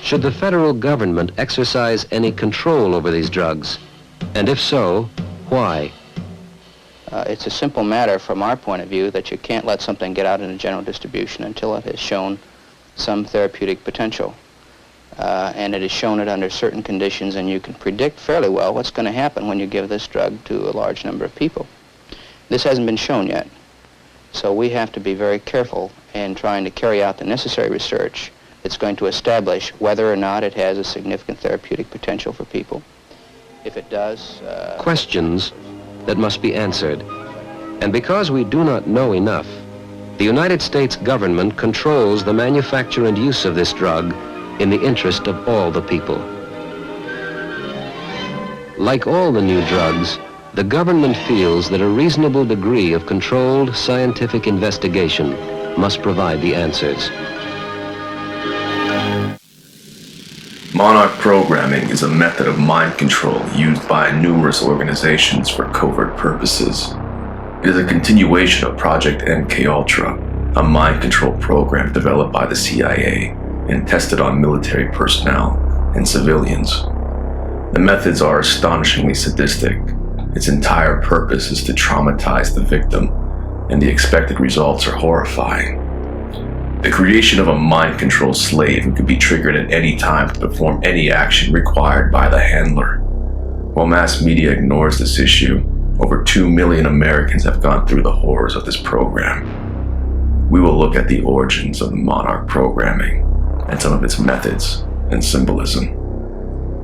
Should the federal government exercise any control over these drugs? And if so, why? It's a simple matter from our point of view that you can't let something get out into general distribution until it has shown some therapeutic potential. And it has shown it under certain conditions, and you can predict fairly well what's going to happen when you give this drug to a large number of people. This hasn't been shown yet, so we have to be very careful in trying to carry out the necessary research that's going to establish whether or not it has a significant therapeutic potential for people. If it does... Questions that must be answered. And because we do not know enough, the United States government controls the manufacture and use of this drug in the interest of all the people. Like all the new drugs, the government feels that a reasonable degree of controlled scientific investigation must provide the answers. Monarch programming is a method of mind control used by numerous organizations for covert purposes. It is a continuation of Project MKUltra, a mind control program developed by the CIA and tested on military personnel and civilians. The methods are astonishingly sadistic. Its entire purpose is to traumatize the victim, and the expected results are horrifying. The creation of a mind-controlled slave who can be triggered at any time to perform any action required by the handler. While mass media ignores this issue, over 2 million Americans have gone through the horrors of this program. We will look at the origins of the Monarch programming and some of its methods and symbolism.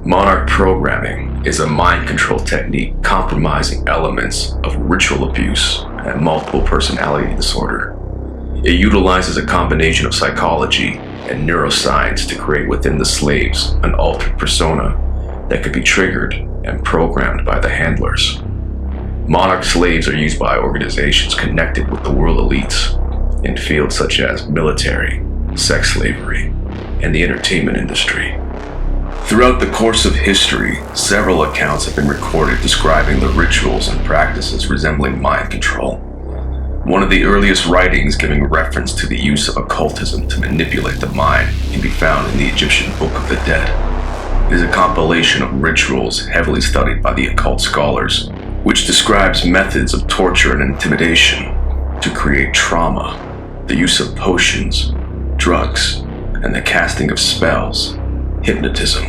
Monarch programming is a mind control technique compromising elements of ritual abuse and multiple personality disorder. It utilizes a combination of psychology and neuroscience to create within the slaves an altered persona that could be triggered and programmed by the handlers. Monarch slaves are used by organizations connected with the world elites in fields such as military, sex slavery, and the entertainment industry. Throughout the course of history, several accounts have been recorded describing the rituals and practices resembling mind control. One of the earliest writings giving reference to the use of occultism to manipulate the mind can be found in the Egyptian Book of the Dead. It is a compilation of rituals heavily studied by the occult scholars, which describes methods of torture and intimidation to create trauma, the use of potions, drugs, and the casting of spells, hypnotism,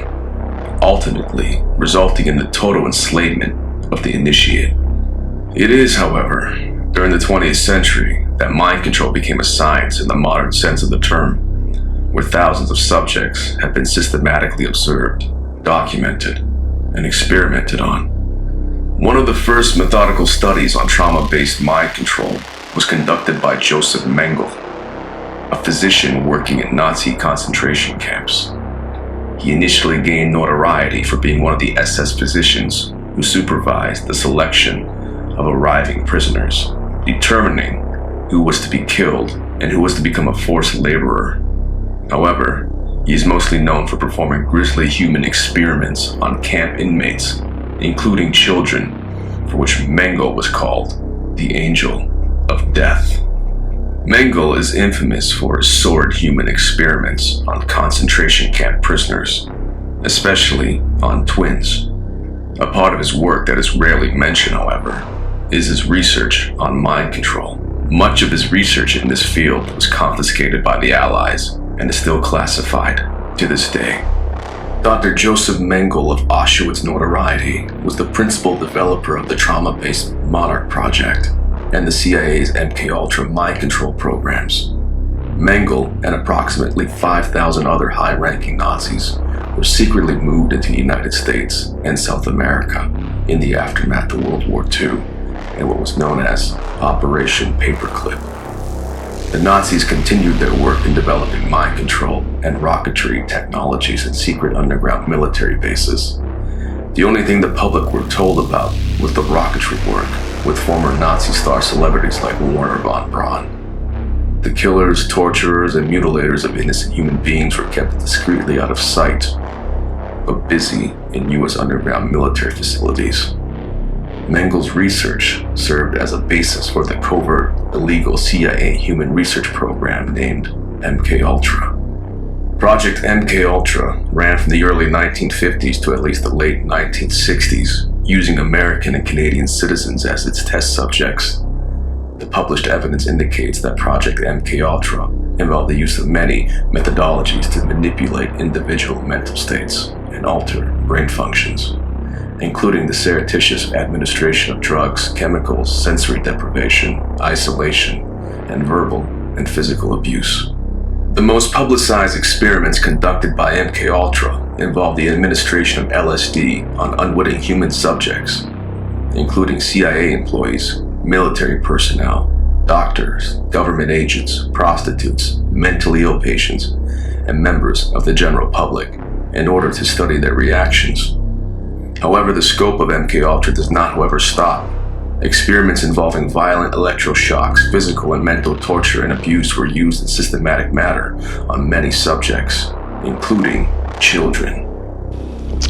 ultimately resulting in the total enslavement of the initiate. It is, however, during the 20th century that mind control became a science in the modern sense of the term, where thousands of subjects have been systematically observed, documented, and experimented on. One of the first methodical studies on trauma-based mind control was conducted by Joseph Mengele, a physician working in Nazi concentration camps. He initially gained notoriety for being one of the SS physicians who supervised the selection of arriving prisoners, determining who was to be killed and who was to become a forced laborer. However, he is mostly known for performing grisly human experiments on camp inmates, including children, for which Mengele was called the Angel of Death. Mengele is infamous for his sordid human experiments on concentration camp prisoners, especially on twins. A part of his work that is rarely mentioned, however, is his research on mind control. Much of his research in this field was confiscated by the Allies and is still classified to this day. Dr. Joseph Mengele of Auschwitz notoriety was the principal developer of the trauma-based Monarch project and the CIA's MKUltra mind control programs. Mengele and approximately 5,000 other high-ranking Nazis were secretly moved into the United States and South America in the aftermath of World War II in what was known as Operation Paperclip. The Nazis continued their work in developing mind control and rocketry technologies in secret underground military bases. The only thing the public were told about was the rocketry work with former Nazi star celebrities like Wernher von Braun. The killers, torturers, and mutilators of innocent human beings were kept discreetly out of sight, but busy in U.S. underground military facilities. Mengele's research served as a basis for the covert, illegal CIA human research program named MKUltra. Project MKUltra ran from the early 1950s to at least the late 1960s, using American and Canadian citizens as its test subjects. The published evidence indicates that Project MKUltra involved the use of many methodologies to manipulate individual mental states and alter brain functions, including the surreptitious administration of drugs, chemicals, sensory deprivation, isolation, and verbal and physical abuse. The most publicized experiments conducted by MKUltra involved the administration of LSD on unwitting human subjects, including CIA employees, military personnel, doctors, government agents, prostitutes, mentally ill patients, and members of the general public, in order to study their reactions. However, the scope of MKUltra does not, however, stop. Experiments involving violent electroshocks, physical and mental torture, and abuse were used in systematic manner on many subjects, including children.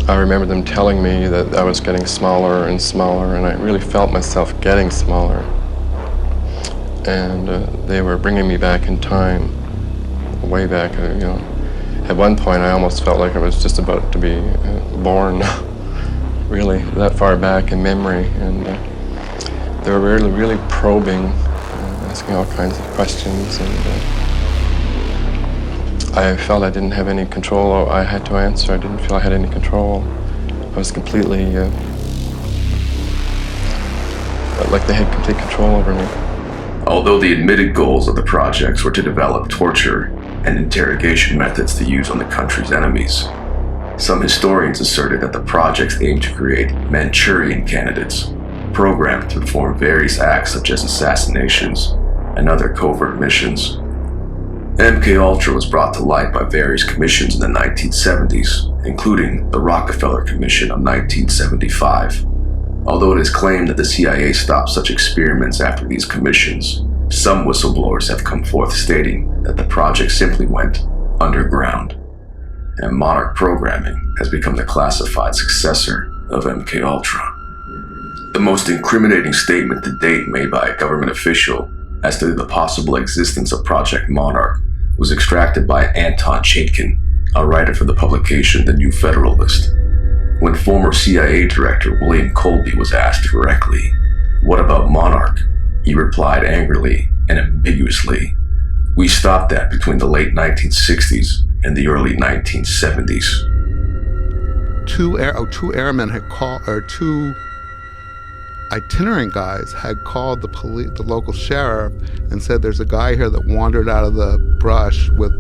I remember them telling me that I was getting smaller and smaller, and I really felt myself getting smaller. And they were bringing me back in time, way back, At one point, I almost felt like I was just about to be born, really, that far back in memory. And they were really probing, asking all kinds of questions, and I felt I didn't have any control. I had to answer. I didn't feel I had any control. I was completely, like they had complete control over me. Although the admitted goals of the projects were to develop torture and interrogation methods to use on the country's enemies, some historians asserted that the projects aimed to create Manchurian candidates, programmed to perform various acts such as assassinations and other covert missions. MKUltra was brought to light by various commissions in the 1970s, including the Rockefeller Commission of 1975. Although it is claimed that the CIA stopped such experiments after these commissions, some whistleblowers have come forth stating that the project simply went underground, and Monarch programming has become the classified successor of MKUltra. The most incriminating statement to date made by a government official as to the possible existence of Project Monarch was extracted by Anton Chaikin, a writer for the publication The New Federalist. When former CIA Director William Colby was asked directly, "What about Monarch?" he replied angrily and ambiguously, "We stopped that between the late 1960s and the early 1970s. Two airmen had called, or two itinerant guys had called the local sheriff and said there's a guy here that wandered out of the brush with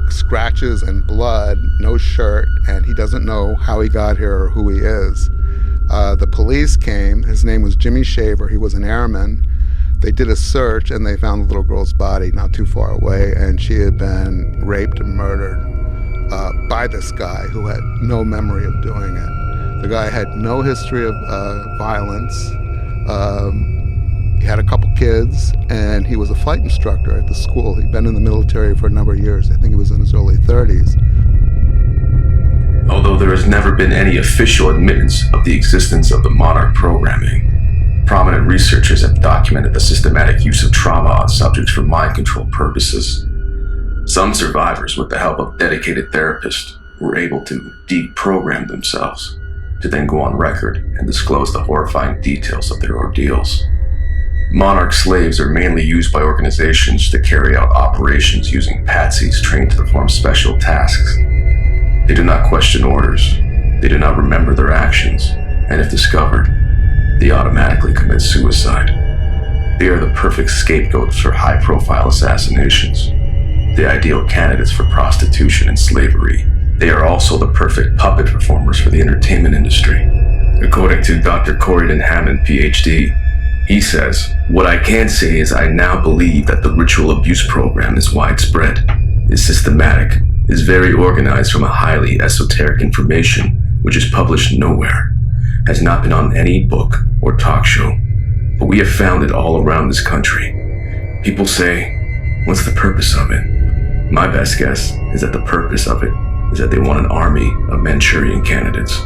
scratches and blood, no shirt, and he doesn't know how he got here or who he is. The police came. His name was Jimmy Shaver. He was an airman. They did a search and they found the little girl's body not too far away, and she had been raped and murdered by this guy who had no memory of doing it. The guy had no history of violence. He had a couple kids, and he was a flight instructor at the school. He'd been in the military for a number of years. I think he was in his early 30s. Although there has never been any official admittance of the existence of the Monarch programming, prominent researchers have documented the systematic use of trauma on subjects for mind control purposes. Some survivors, with the help of dedicated therapists, were able to deprogram themselves, to then go on record and disclose the horrifying details of their ordeals. Monarch slaves are mainly used by organizations to carry out operations using patsies trained to perform special tasks. They do not question orders, they do not remember their actions, and if discovered, they automatically commit suicide. They are the perfect scapegoats for high-profile assassinations, the ideal candidates for prostitution and slavery. They are also the perfect puppet performers for the entertainment industry. According to Dr. Corydon Hammond, PhD, he says, "What I can say is I now believe that the ritual abuse program is widespread, is systematic, is very organized from a highly esoteric information which is published nowhere, has not been on any book or talk show, but we have found it all around this country. People say, what's the purpose of it? My best guess is that the purpose of it is that they want an army of Manchurian candidates.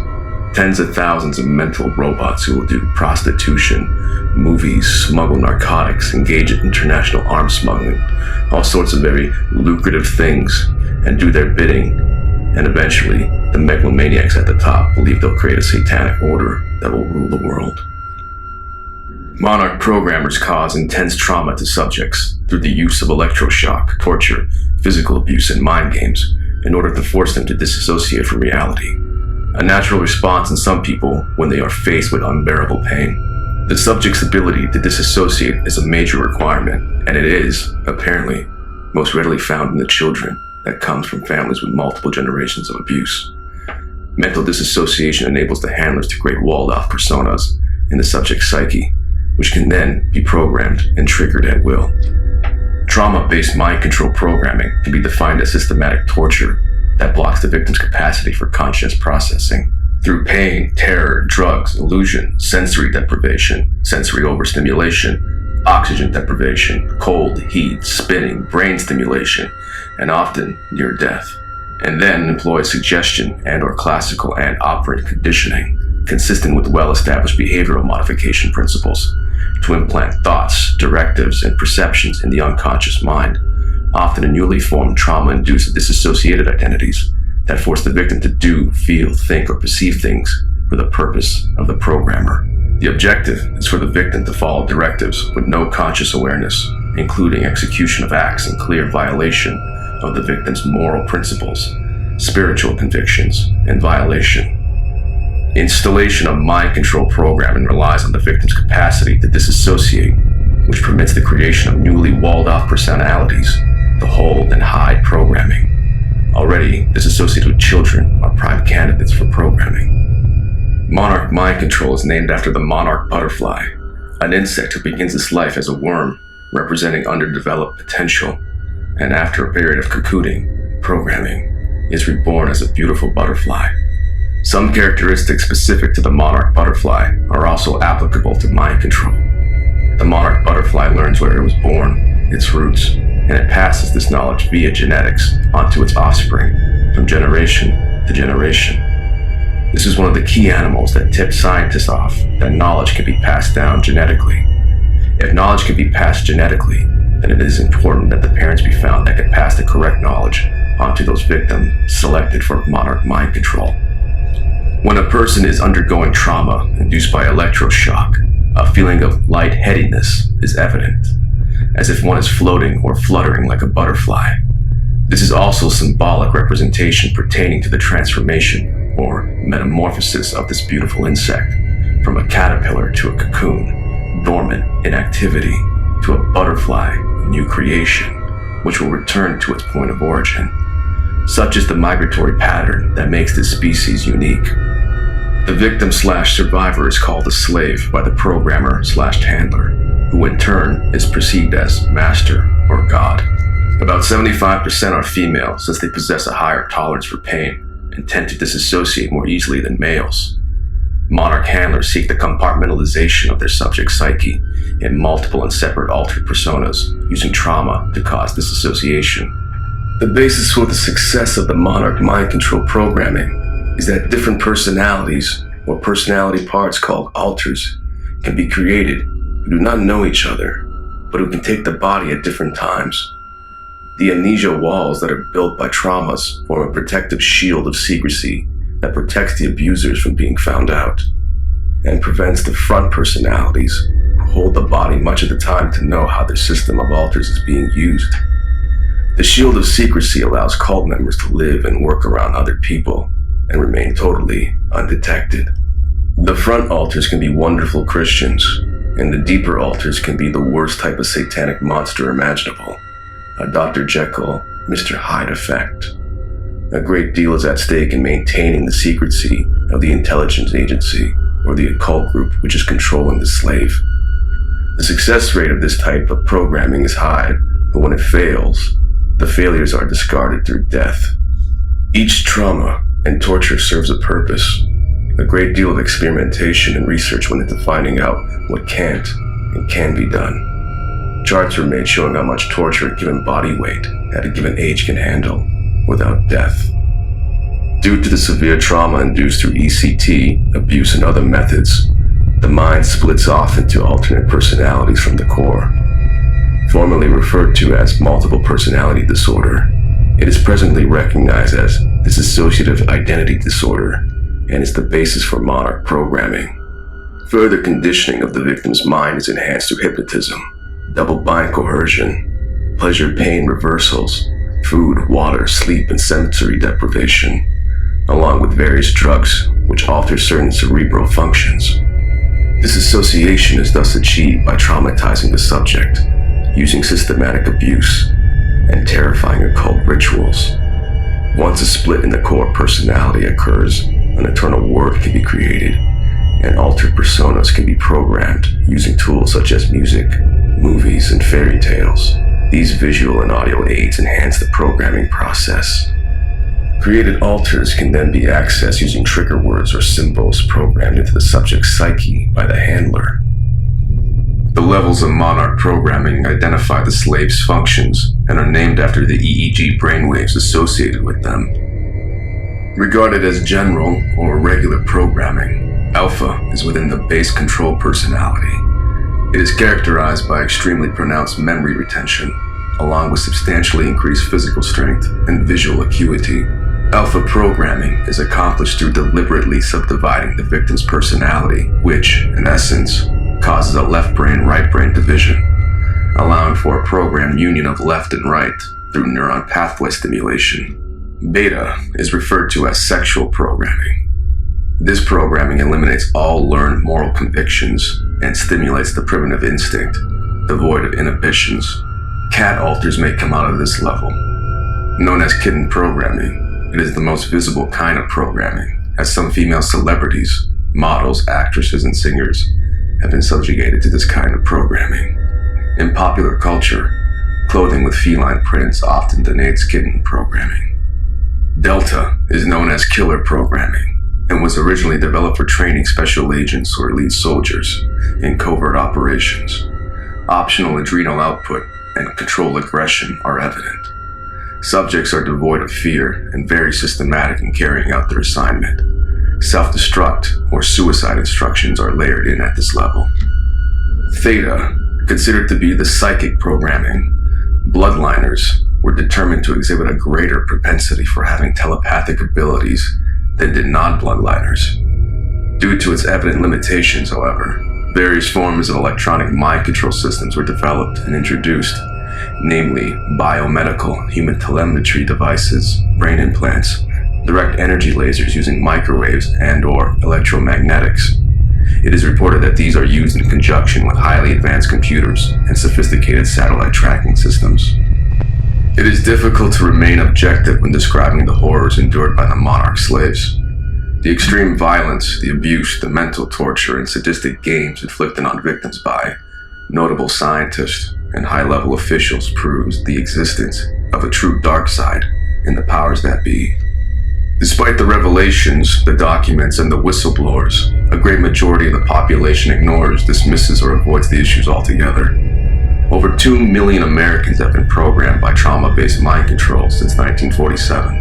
Tens of thousands of mental robots who will do prostitution, movies, smuggle narcotics, engage in international arms smuggling, all sorts of very lucrative things, and do their bidding, and eventually, the megalomaniacs at the top believe they'll create a satanic order that will rule the world. Monarch programmers cause intense trauma to subjects through the use of electroshock, torture, physical abuse, and mind games in order to force them to disassociate from reality. A natural response in some people when they are faced with unbearable pain. The subject's ability to disassociate is a major requirement, and it is, apparently, most readily found in the children that comes from families with multiple generations of abuse. Mental disassociation enables the handlers to create walled-off personas in the subject's psyche, which can then be programmed and triggered at will. Trauma-based mind control programming can be defined as systematic torture that blocks the victim's capacity for conscious processing. Through pain, terror, drugs, illusion, sensory deprivation, sensory overstimulation, oxygen deprivation, cold, heat, spinning, brain stimulation, and often near death. And then employ suggestion and/or classical and operant conditioning, consistent with well-established behavioral modification principles, to implant thoughts, directives, and perceptions in the unconscious mind, often in newly formed trauma-induced dissociated identities that force the victim to do, feel, think, or perceive things for the purpose of the programmer. The objective is for the victim to follow directives with no conscious awareness, including execution of acts in clear violation of the victim's moral principles, spiritual convictions, and violation. Installation of mind control programming relies on the victim's capacity to disassociate, which permits the creation of newly walled-off personalities to hold and hide programming. Already, disassociated children are prime candidates for programming. Monarch mind control is named after the monarch butterfly, an insect who begins its life as a worm, representing underdeveloped potential, and after a period of cocooning, programming, is reborn as a beautiful butterfly. Some characteristics specific to the monarch butterfly are also applicable to mind control. The monarch butterfly learns where it was born, its roots, and it passes this knowledge via genetics onto its offspring, from generation to generation. This is one of the key animals that tip scientists off that knowledge can be passed down genetically. If knowledge can be passed genetically, then it is important that the parents be found that can pass the correct knowledge onto those victims selected for monarch mind control. When a person is undergoing trauma induced by electroshock, a feeling of lightheadedness is evident, as if one is floating or fluttering like a butterfly. This is also symbolic representation pertaining to the transformation or metamorphosis of this beautiful insect, from a caterpillar to a cocoon, dormant in activity, to a butterfly, new creation, which will return to its point of origin. Such is the migratory pattern that makes this species unique. The victim/survivor is called a slave by the programmer/handler, who in turn is perceived as master or god. About 75% are female, since they possess a higher tolerance for pain and tend to disassociate more easily than males. Monarch handlers seek the compartmentalization of their subject's psyche in multiple and separate altered personas, using trauma to cause disassociation. The basis for the success of the Monarch mind control programming is that different personalities, or personality parts called alters, can be created who do not know each other, but who can take the body at different times. The amnesia walls that are built by traumas form a protective shield of secrecy that protects the abusers from being found out, and prevents the front personalities who hold the body much of the time to know how their system of alters is being used. The shield of secrecy allows cult members to live and work around other people and remain totally undetected. The front alters can be wonderful Christians, and the deeper alters can be the worst type of satanic monster imaginable, a Dr. Jekyll, Mr. Hyde effect. A great deal is at stake in maintaining the secrecy of the intelligence agency or the occult group which is controlling the slave. The success rate of this type of programming is high, but when it fails, the failures are discarded through death. Each trauma and torture serves a purpose. A great deal of experimentation and research went into finding out what can't and can be done. Charts were made showing how much torture a given body weight at a given age can handle without death. Due to the severe trauma induced through ECT, abuse, and other methods, the mind splits off into alternate personalities from the core. Formerly referred to as multiple personality disorder, It is presently recognized as dissociative identity disorder and is the basis for Monarch programming. Further conditioning of the victim's mind is enhanced through hypnotism, double-bind coercion, pleasure-pain reversals, food, water, sleep, and sensory deprivation, along with various drugs which alter certain cerebral functions. Disassociation is thus achieved by traumatizing the subject, using systematic abuse, and terrifying occult rituals. Once a split in the core personality occurs, an eternal word can be created, and altered personas can be programmed using tools such as music, movies, and fairy tales. These visual and audio aids enhance the programming process. Created alters can then be accessed using trigger words or symbols programmed into the subject's psyche by the handler. The levels of Monarch programming identify the slave's functions and are named after the EEG brainwaves associated with them. Regarded as general or regular programming, Alpha is within the base control personality. It is characterized by extremely pronounced memory retention, along with substantially increased physical strength and visual acuity. Alpha programming is accomplished through deliberately subdividing the victim's personality, which, in essence, causes a left brain-right brain division, allowing for a programmed union of left and right through neuron pathway stimulation. Beta is referred to as sexual programming. This programming eliminates all learned moral convictions and stimulates the primitive instinct, devoid of inhibitions. Cat alters may come out of this level. Known as kitten programming, it is the most visible kind of programming, as some female celebrities, models, actresses, and singers have been subjugated to this kind of programming. In popular culture, clothing with feline prints often denotes kitten programming. Delta is known as killer programming and was originally developed for training special agents or elite soldiers in covert operations. Optional adrenal output and controlled aggression are evident. Subjects are devoid of fear and very systematic in carrying out their assignment. Self-destruct or suicide instructions are layered in at this level. Theta, considered to be the psychic programming, bloodliners were determined to exhibit a greater propensity for having telepathic abilities than did non-bloodliners. Due to its evident limitations, however, various forms of electronic mind control systems were developed and introduced, namely biomedical human telemetry devices, brain implants, direct energy lasers using microwaves and/or electromagnetics. It is reported that these are used in conjunction with highly advanced computers and sophisticated satellite tracking systems. It is difficult to remain objective when describing the horrors endured by the Monarch slaves. The extreme violence, the abuse, the mental torture, and sadistic games inflicted on victims by notable scientists and high-level officials proves the existence of a true dark side in the powers that be. Despite the revelations, the documents, and the whistleblowers, a great majority of the population ignores, dismisses, or avoids the issues altogether. Over 2 million Americans have been programmed by trauma-based mind control since 1947,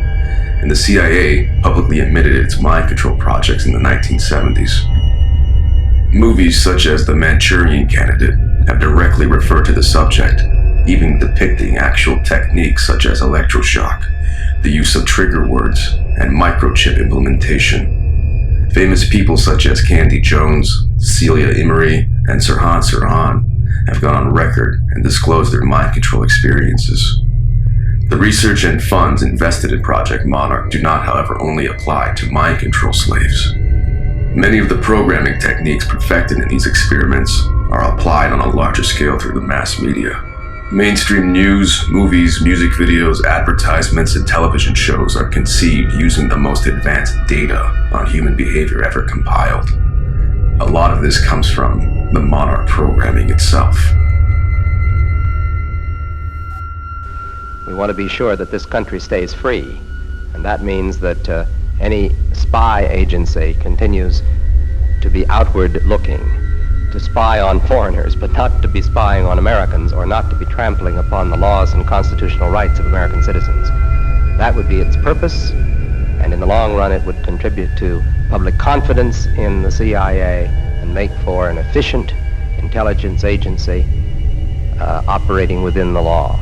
and the CIA publicly admitted its mind control projects in the 1970s. Movies such as The Manchurian Candidate have directly referred to the subject, even depicting actual techniques such as electroshock, the use of trigger words, and microchip implementation. Famous people such as Candy Jones, Celia Imrie, and Sirhan Sirhan have gone on record and disclosed their mind control experiences. The research and funds invested in Project Monarch do not, however, only apply to mind control slaves. Many of the programming techniques perfected in these experiments are applied on a larger scale through the mass media. Mainstream news, movies, music videos, advertisements, and television shows are conceived using the most advanced data on human behavior ever compiled. A lot of this comes from the Monarch programming itself. We want to be sure that this country stays free, and that means that any spy agency continues to be outward looking, to spy on foreigners, but not to be spying on Americans or not to be trampling upon the laws and constitutional rights of American citizens. That would be its purpose, and in the long run it would contribute to public confidence in the CIA and make for an efficient intelligence agency operating within the law.